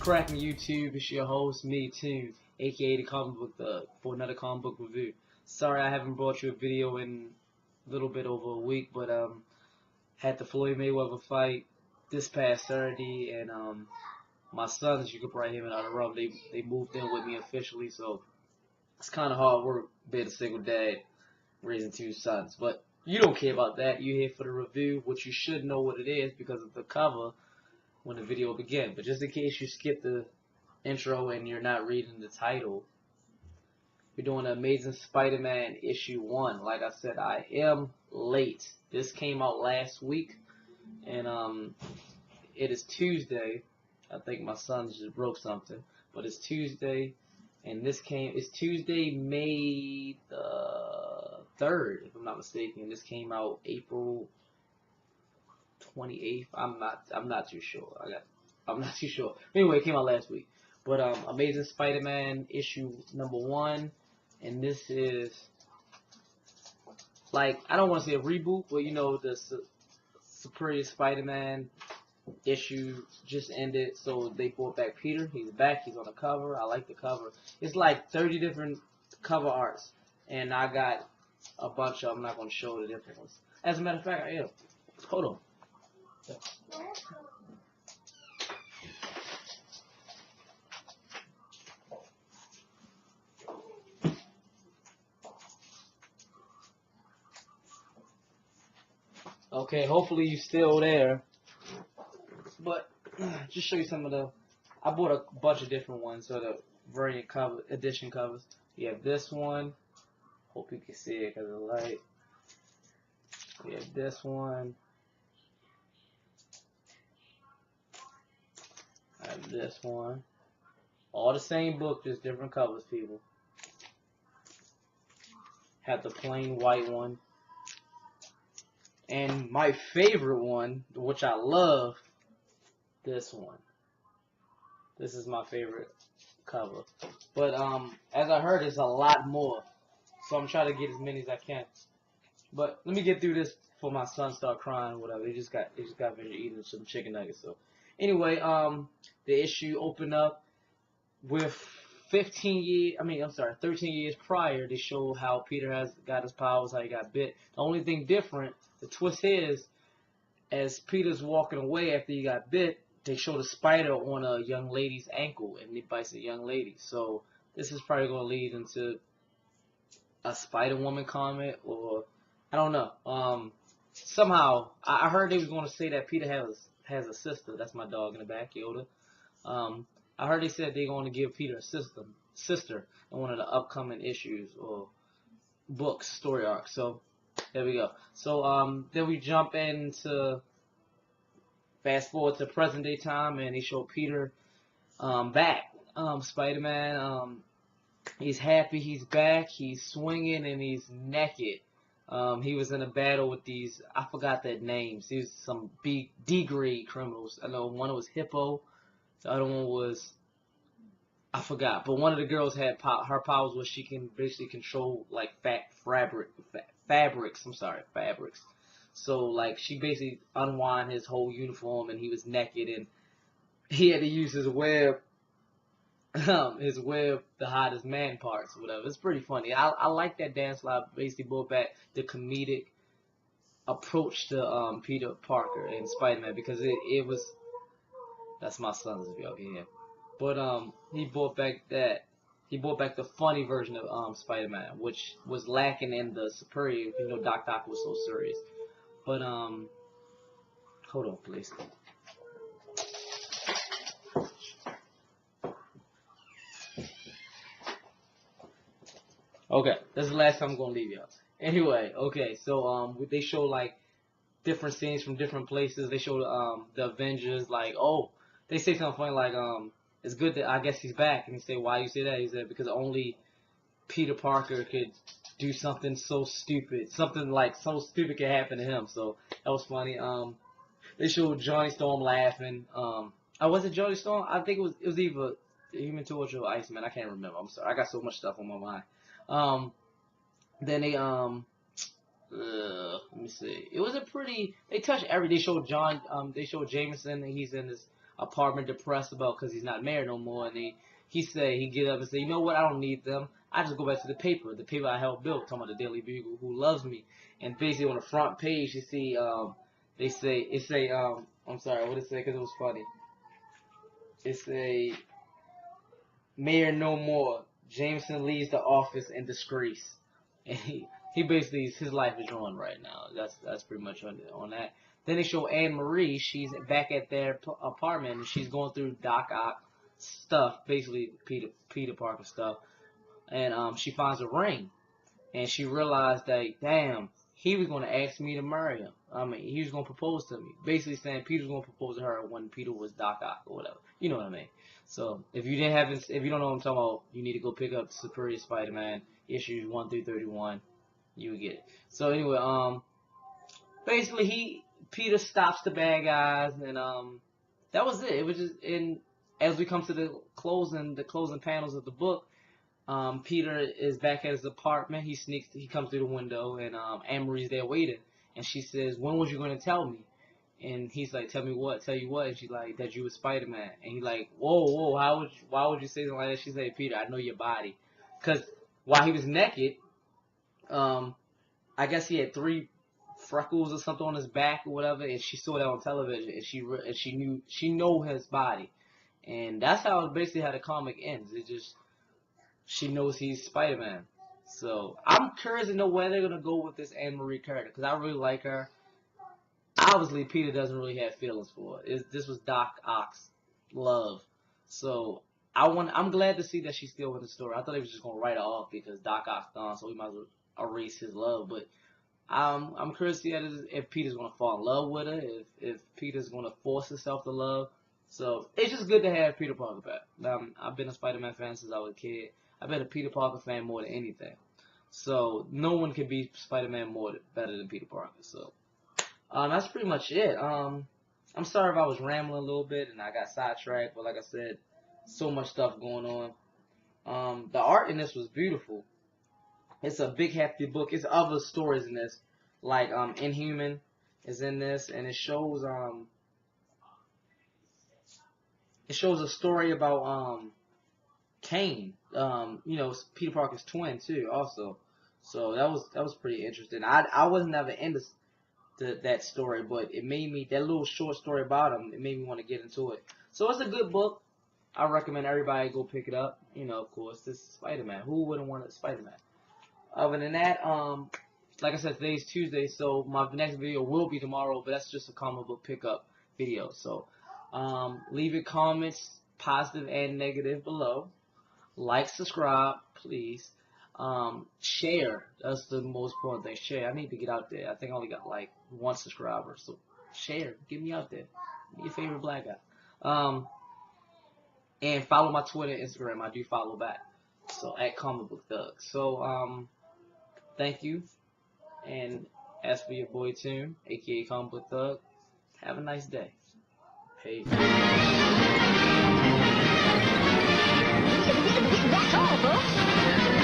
cracking YouTube? It's your host, me too, aka the comic book for another comic book review. Sorry I haven't brought you a video in a little bit over a week, but had the Floyd Mayweather fight this past Saturday, and my sons, you could probably hear me out of the room, they moved in with me officially, so it's kind of hard work being a single dad raising two sons. But you don't care about that. You're here for the review, which you should know what it is because of the cover when the video begins. But just in case you skip the intro and you're not reading the title, we're doing Amazing Spider-Man issue 1. Like I said, I am late. This came out last week, and it is Tuesday. I think my son just broke something, but it's Tuesday, and it's Tuesday, May the 3rd, if I'm not mistaken. This came out April 28th. I'm not too sure. I'm not too sure. Anyway, it came out last week. But Amazing Spider-Man issue number 1, and this is like, I don't want to say a reboot, but you know, the Superior Spider-Man issue just ended, so they brought back Peter. He's back. He's on the cover. I like the cover. It's like 30 different cover arts, and I got a bunch of them. I'm not going to show the different ones. As a matter of fact, I am. Hold on. Okay, hopefully you're still there. But just show you some of the. I bought a bunch of different ones, so the variant cover edition covers. You have this one. Hope you can see it because of the light. We have this one. I have this one. All the same book, just different covers, people. Have the plain white one. And my favorite one, which I love, this one. This is my favorite cover. But as I heard, there's a lot more, so I'm trying to get as many as I can. But let me get through this before my son start crying or whatever. They just got finished eating some chicken nuggets. So anyway, the issue opened up with 13 years prior. They show how Peter has got his powers, how he got bit. The only thing different, the twist is, as Peter's walking away after he got bit, they showed a spider on a young lady's ankle, and it bites a young lady. So this is probably going to lead into a Spider-Woman comic, or I don't know. Somehow I heard they was going to say that Peter has a sister. That's my dog in the back, Yoda. I heard they said they're going to give Peter a sister in one of the upcoming issues or books, story arcs. So there we go. So then we jump into, fast forward to present day time, and they show Peter back. Spider-Man, he's happy he's back. He's swinging and he's naked. He was in a battle with these, I forgot their names. These some big D-grade criminals. I know one was Hippo. The other one was, I forgot. But one of the girls had her powers was she can basically control like fabrics. Fabrics. So like she basically unwound his whole uniform, and he was naked, and he had to use his web to hide his man parts or whatever. It's pretty funny. I like that dance live. Basically brought back the comedic approach to Peter Parker and Spider-Man, because it was, that's my son's, if y'all can hear. But he brought back the funny version of Spider-Man, which was lacking in the Superior. You know, Doc was so serious. But hold on, please. Okay, this is the last time I'm gonna leave y'all. Anyway, okay, so they show like different scenes from different places. They show the Avengers, like, oh, they say something funny like, it's good that I guess he's back, and he say, why you say that? He said because only Peter Parker could do something so stupid. Something like so stupid could happen to him. So that was funny. They showed Johnny Storm laughing. Was it Johnny Storm? I think it was either Human Torch or Iceman. I can't remember. I'm sorry. I got so much stuff on my mind. Then they let me see. It was a pretty. They touched every. They showed Jameson. And he's in this apartment depressed about because he's not married no more, and he get up and say, you know what, I don't need them. I just go back to the paper I helped build, talking about the Daily Bugle, who loves me. And basically on the front page, you see, I'm sorry, what it say? Because it was funny. It say, Mayor no more. Jameson leaves the office in disgrace. And he basically, his life is ruined right now. That's pretty much on that. Then they show Anne Marie. She's back at their apartment, and she's going through Doc Ock stuff, basically Peter Parker stuff. And she finds a ring, and she realized that, damn, he was going to ask me to marry him. I mean, he was going to propose to me. Basically saying Peter was going to propose to her when Peter was Doc Ock or whatever. You know what I mean? So if you don't know what I'm talking about, you need to go pick up Superior Spider-Man issues 1 through 31. You would get it. So anyway, basically Peter stops the bad guys, and that was it. It was just as we come to the closing panels of the book. Peter is back at his apartment. He comes through the window, and Anne Marie's there waiting. And she says, when was you going to tell me? And he's like, tell you what? And she's like, that you were Spider-Man. And he's like, whoa, why would you say something like that? She said, Peter, I know your body. Because while he was naked, I guess he had 3 freckles or something on his back or whatever, and she saw that on television, and she knew his body. And that's basically how the comic ends. She knows he's Spider-Man. So I'm curious to know where they're gonna go with this Anne Marie character, because I really like her. Obviously, Peter doesn't really have feelings for her. This was Doc Ock's love. So I'm glad to see that she's still in the story. I thought they was just gonna write her off because Doc Ock's gone, so we might as well erase his love. But I'm curious to see if Peter's gonna fall in love with her, if Peter's gonna force himself to love. So it's just good to have Peter Parker back. I've been a Spider-Man fan since I was a kid. I've been a Peter Parker fan more than anything. So no one can be Spider-Man better than Peter Parker. So that's pretty much it. I'm sorry if I was rambling a little bit and I got sidetracked, but like I said, so much stuff going on. The art in this was beautiful. It's a big hefty book. It's other stories in this, like Inhuman is in this, and it shows a story about Kane, Peter Parker's twin too, also. So that was pretty interesting. I was never into that story, but it made me, that little short story about him, it made me want to get into it. So it's a good book. I recommend everybody go pick it up. Of course, this is Spider-Man. Who wouldn't want a Spider-Man? Other than that, like I said, today's Tuesday, so my next video will be tomorrow, but that's just a comic book pickup video. So leave your comments, positive and negative, below. Like, subscribe, please. Share. That's the most important thing. Share. I need to get out there. I think I only got like 1 subscriber. So share. Get me out there. Be your favorite black guy. And follow my Twitter and Instagram. I do follow back. So at Comic Book Thug. So thank you. And as for your boy Toon, aka Comic Book Thug, have a nice day. Peace. That's all, folks.